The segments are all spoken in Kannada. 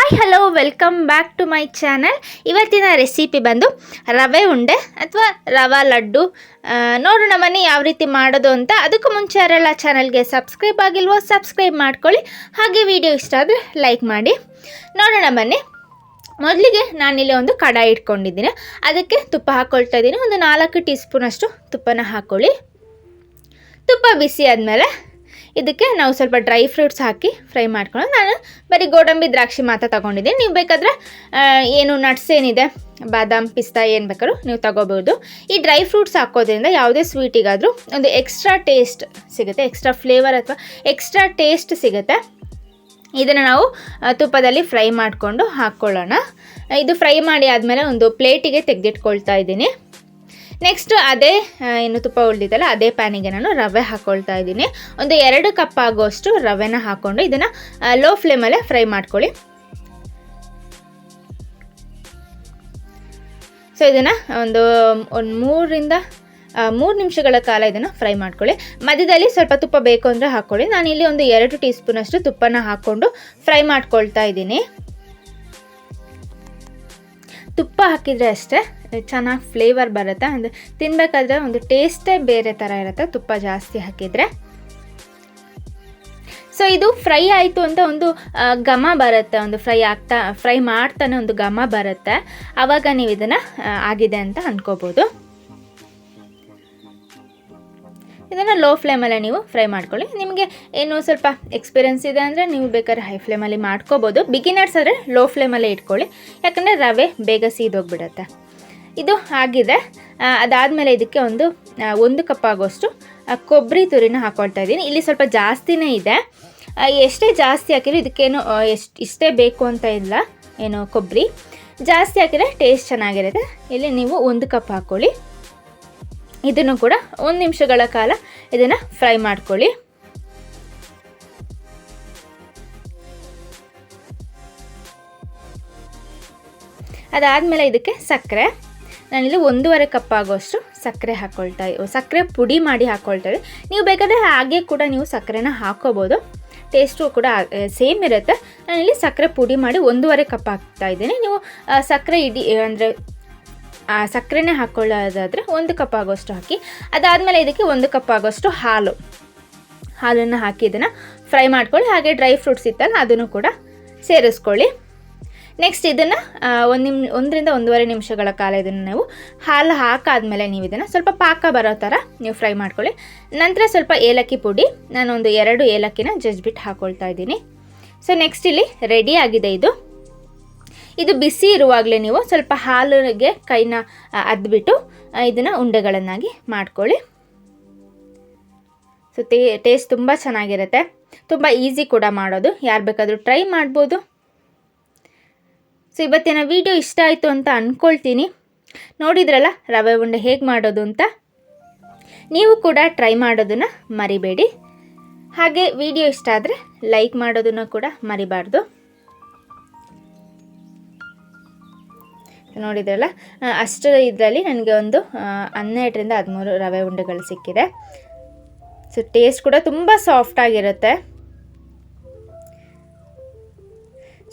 Hi hello welcome back to my channel. ಇವತ್ತಿನ ರೆಸಿಪಿ ಬಂದು ರವೆ ಉಂಡೆ ಅಥವಾ ರವಾ ಲಡ್ಡು. ನೋಡೋಣ ಬನ್ನಿ ಯಾವ ರೀತಿ ಮಾಡೋದು ಅಂತ. ಅದಕ್ಕೂ ಮುಂಚೆ ಯಾರೆಲ್ಲ ಚಾನಲ್ಗೆ ಸಬ್ಸ್ಕ್ರೈಬ್ ಆಗಿಲ್ವೋ ಸಬ್ಸ್ಕ್ರೈಬ್ ಮಾಡ್ಕೊಳ್ಳಿ. ಹಾಗೆ ವಿಡಿಯೋ ಇಷ್ಟ ಆದರೆ ಲೈಕ್ ಮಾಡಿ. ನೋಡೋಣ ಬನ್ನಿ. ಮೊದಲಿಗೆ ನಾನಿಲ್ಲಿ ಒಂದು ಕಡಾಯಿ ಇಟ್ಕೊಂಡಿದ್ದೀನಿ. ಅದಕ್ಕೆ ತುಪ್ಪ ಹಾಕ್ಕೊಳ್ತಾ ಇದ್ದೀನಿ. ಒಂದು 4 ಟೀ ಸ್ಪೂನಷ್ಟು ತುಪ್ಪನ ಹಾಕ್ಕೊಳ್ಳಿ. ತುಪ್ಪ ಬಿಸಿ ಆದಮೇಲೆ ಇದಕ್ಕೆ ನಾವು ಸ್ವಲ್ಪ ಡ್ರೈ ಫ್ರೂಟ್ಸ್ ಹಾಕಿ ಫ್ರೈ ಮಾಡ್ಕೊಳ್ಳೋದು. ನಾನು ಬರೀ ಗೋಡಂಬಿ ದ್ರಾಕ್ಷಿ ಮಾತ್ರ ತೊಗೊಂಡಿದ್ದೀನಿ. ನೀವು ಬೇಕಾದರೆ ಏನು ನಟ್ಸ್ ಏನಿದೆ, ಬಾದಾಮ್ ಪಿಸ್ತಾ ಏನು ಬೇಕಾದ್ರೂ ನೀವು ತೊಗೋಬೋದು. ಈ ಡ್ರೈ ಫ್ರೂಟ್ಸ್ ಹಾಕೋದ್ರಿಂದ ಯಾವುದೇ ಸ್ವೀಟಿಗಾದರೂ ಒಂದು ಎಕ್ಸ್ಟ್ರಾ ಟೇಸ್ಟ್ ಸಿಗುತ್ತೆ, ಎಕ್ಸ್ಟ್ರಾ ಫ್ಲೇವರ್ ಅಥವಾ ಎಕ್ಸ್ಟ್ರಾ ಟೇಸ್ಟ್ ಸಿಗುತ್ತೆ. ಇದನ್ನು ನಾವು ತುಪ್ಪದಲ್ಲಿ ಫ್ರೈ ಮಾಡಿಕೊಂಡು ಹಾಕ್ಕೊಳ್ಳೋಣ. ಇದು ಫ್ರೈ ಮಾಡಿ ಆದಮೇಲೆ ಒಂದು ಪ್ಲೇಟಿಗೆ ತೆಗೆದಿಟ್ಕೊಳ್ತಾ ಇದ್ದೀನಿ. ನೆಕ್ಸ್ಟ್ ಅದೇ ಏನು ತುಪ್ಪ ಉಳಿದಿದ್ದಲ್ಲ ಅದೇ ಪ್ಯಾನಿಗೆ ನಾನು ರವೆ ಹಾಕ್ಕೊಳ್ತಾ ಇದ್ದೀನಿ. ಒಂದು 2 ಕಪ್ ಆಗುವಷ್ಟು ರವೆನ ಹಾಕ್ಕೊಂಡು ಇದನ್ನು ಲೋ ಫ್ಲೇಮಲ್ಲೇ ಫ್ರೈ ಮಾಡ್ಕೊಳ್ಳಿ. ಸೊ ಇದನ್ನು ಒಂದು 3 ನಿಮಿಷಗಳ ಕಾಲ ಇದನ್ನು ಫ್ರೈ ಮಾಡ್ಕೊಳ್ಳಿ. ಮಧ್ಯದಲ್ಲಿ ಸ್ವಲ್ಪ ತುಪ್ಪ ಬೇಕು ಅಂದರೆ ಹಾಕ್ಕೊಳ್ಳಿ. ನಾನಿಲ್ಲಿ ಒಂದು 2 ಟೀ ಸ್ಪೂನಷ್ಟು ತುಪ್ಪನ ಹಾಕ್ಕೊಂಡು ಫ್ರೈ ಮಾಡ್ಕೊಳ್ತಾ ಇದ್ದೀನಿ. ತುಪ್ಪ ಹಾಕಿದರೆ ಅಷ್ಟೇ ಚೆನ್ನಾಗಿ ಫ್ಲೇವರ್ ಬರುತ್ತೆ. ಅಂದರೆ ತಿನ್ನಬೇಕಾದ್ರೆ ಒಂದು ಟೇಸ್ಟೇ ಬೇರೆ ಥರ ಇರುತ್ತೆ ತುಪ್ಪ ಜಾಸ್ತಿ ಹಾಕಿದರೆ. ಸೊ ಇದು ಫ್ರೈ ಆಯಿತು ಅಂತ ಒಂದು ಘಮ ಬರುತ್ತೆ, ಒಂದು ಫ್ರೈ ಮಾಡ್ತಾನೆ ಒಂದು ಘಮ ಬರುತ್ತೆ. ಆವಾಗ ನೀವು ಇದನ್ನು ಆಗಿದೆ ಅಂತ ಅಂದ್ಕೋಬೋದು. ಇದನ್ನು ಲೋ ಫ್ಲೇಮಲ್ಲೇ ನೀವು ಫ್ರೈ ಮಾಡ್ಕೊಳ್ಳಿ. ನಿಮಗೆ ಏನು ಸ್ವಲ್ಪ ಎಕ್ಸ್ಪೀರಿಯೆನ್ಸ್ ಇದೆ ಅಂದರೆ ನೀವು ಬೇಕಾದ್ರೆ ಹೈ ಫ್ಲೇಮಲ್ಲಿ ಮಾಡ್ಕೋಬೋದು. ಬಿಗಿನರ್ಸ್ ಆದರೆ ಲೋ ಫ್ಲೇಮಲ್ಲೇ ಇಟ್ಕೊಳ್ಳಿ, ಯಾಕಂದರೆ ರವೆ ಬೇಗ ಸೀದೋಗ್ಬಿಡುತ್ತೆ. ಇದು ಆಗಿದೆ. ಅದಾದಮೇಲೆ ಇದಕ್ಕೆ ಒಂದು ಕಪ್ ಆಗೋಷ್ಟು ಕೊಬ್ಬರಿ ತುರಿನ ಹಾಕ್ಕೊಳ್ತಾ ಇದ್ದೀನಿ. ಇಲ್ಲಿ ಸ್ವಲ್ಪ ಜಾಸ್ತಿನೇ ಇದೆ. ಎಷ್ಟೇ ಜಾಸ್ತಿ ಹಾಕಿದ್ರು ಇದಕ್ಕೇನು ಇಷ್ಟೇ ಬೇಕು ಅಂತ ಇಲ್ಲ. ಏನು ಕೊಬ್ಬರಿ ಜಾಸ್ತಿ ಹಾಕಿದರೆ ಟೇಸ್ಟ್ ಚೆನ್ನಾಗಿರುತ್ತೆ. ಇಲ್ಲಿ ನೀವು 1 ಕಪ್ ಹಾಕ್ಕೊಳ್ಳಿ. ಇದನ್ನು ಕೂಡ 1 ನಿಮಿಷಗಳ ಕಾಲ ಇದನ್ನು ಫ್ರೈ ಮಾಡ್ಕೊಳ್ಳಿ. ಅದಾದಮೇಲೆ ಇದಕ್ಕೆ ಸಕ್ಕರೆ, ನಾನಿಲ್ಲಿ 1.5 ಕಪ್ ಆಗೋಷ್ಟು ಸಕ್ಕರೆ ಸಕ್ಕರೆ ಪುಡಿ ಮಾಡಿ ಹಾಕ್ಕೊಳ್ತಾ ಇದ್ದೀನಿ. ನೀವು ಬೇಕಾದರೆ ಹಾಗೆ ಕೂಡ ನೀವು ಸಕ್ಕರೆನ ಹಾಕ್ಕೋಬೋದು, ಟೇಸ್ಟು ಕೂಡ ಸೇಮ್ ಇರುತ್ತೆ. ನಾನಿಲ್ಲಿ ಸಕ್ಕರೆ ಪುಡಿ ಮಾಡಿ 1.5 ಕಪ್ ಹಾಕ್ತಾ ಇದ್ದೀನಿ. ನೀವು ಸಕ್ಕರೆ ಅಂದರೆ ಸಕ್ಕರೆನೇ ಹಾಕ್ಕೊಳ್ಳೋದಾದರೆ 1 ಕಪ್ ಆಗೋಷ್ಟು ಹಾಕಿ. ಅದಾದಮೇಲೆ ಇದಕ್ಕೆ 1 ಕಪ್ ಆಗೋಷ್ಟು ಹಾಲನ್ನು ಹಾಕಿ ಇದನ್ನು ಫ್ರೈ ಮಾಡ್ಕೊಳ್ಳಿ. ಹಾಗೆ ಡ್ರೈ ಫ್ರೂಟ್ಸ್ ಇತ್ತಲ್ಲ ಅದನ್ನು ಕೂಡ ಸೇರಿಸ್ಕೊಳ್ಳಿ. ನೆಕ್ಸ್ಟ್ ಇದನ್ನು 1 ರಿಂದ 1.5 ನಿಮಿಷಗಳ ಕಾಲ ಇದನ್ನು ನೀವು ಹಾಲು ಹಾಕಾದ್ಮೇಲೆ ನೀವು ಇದನ್ನು ಸ್ವಲ್ಪ ಪಾಕ ಬರೋ ಥರ ನೀವು ಫ್ರೈ ಮಾಡ್ಕೊಳ್ಳಿ. ನಂತರ ಸ್ವಲ್ಪ ಏಲಕ್ಕಿ ಪುಡಿ, ನಾನು ಒಂದು 2 ಏಲಕ್ಕಿನ ಜಜ್ಬಿಟ್ಟು ಹಾಕ್ಕೊಳ್ತಾ ಇದ್ದೀನಿ. ಸೊ ನೆಕ್ಸ್ಟ್ ಇಲ್ಲಿ ರೆಡಿ ಆಗಿದೆ. ಇದು ಬಿಸಿ ಇರುವಾಗಲೇ ನೀವು ಸ್ವಲ್ಪ ಹಾಲಿಗೆ ಕೈನ ಅದ್ಬಿಟ್ಟು ಇದನ್ನು ಉಂಡೆಗಳನ್ನಾಗಿ ಮಾಡ್ಕೊಳ್ಳಿ. ಸೊ ಟೇಸ್ಟ್ ತುಂಬ ಚೆನ್ನಾಗಿರುತ್ತೆ, ತುಂಬ ಈಸಿ ಕೂಡ ಮಾಡೋದು, ಯಾರು ಬೇಕಾದರೂ ಟ್ರೈ ಮಾಡ್ಬೋದು. ಸೊ ಇವತ್ತಿನ ವಿಡಿಯೋ ಇಷ್ಟ ಆಯಿತು ಅಂತ ಅಂದ್ಕೊಳ್ತೀನಿ. ನೋಡಿದ್ರಲ್ಲ ರವೆ ಉಂಡೆ ಹೇಗೆ ಮಾಡೋದು ಅಂತ. ನೀವು ಕೂಡ ಟ್ರೈ ಮಾಡೋದನ್ನು ಮರಿಬೇಡಿ. ಹಾಗೆ ವಿಡಿಯೋ ಇಷ್ಟ ಆದರೆ ಲೈಕ್ ಮಾಡೋದನ್ನು ಕೂಡ ಮರಿಬಾರ್ದು. ನೋಡಿದ್ರಲ್ಲ ಅಷ್ಟು ಇದರಲ್ಲಿ ನನಗೆ ಒಂದು 12 ರಿಂದ 13 ರವೆ ಉಂಡೆಗಳು ಸಿಕ್ಕಿದೆ. ಸೊ ಟೇಸ್ಟ್ ಕೂಡ ತುಂಬ ಸಾಫ್ಟಾಗಿರುತ್ತೆ.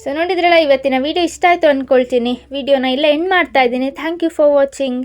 ಸೊ ನೋಡಿದ್ರಲ್ಲ ಇವತ್ತಿನ ವಿಡಿಯೋ ಇಷ್ಟ ಆಯಿತು ಅಂದ್ಕೊಳ್ತೀನಿ. ವಿಡಿಯೋನ ಇಲ್ಲೇ ಎಂಡ್ ಮಾಡ್ತಾ ಇದ್ದೀನಿ. Thank you for watching.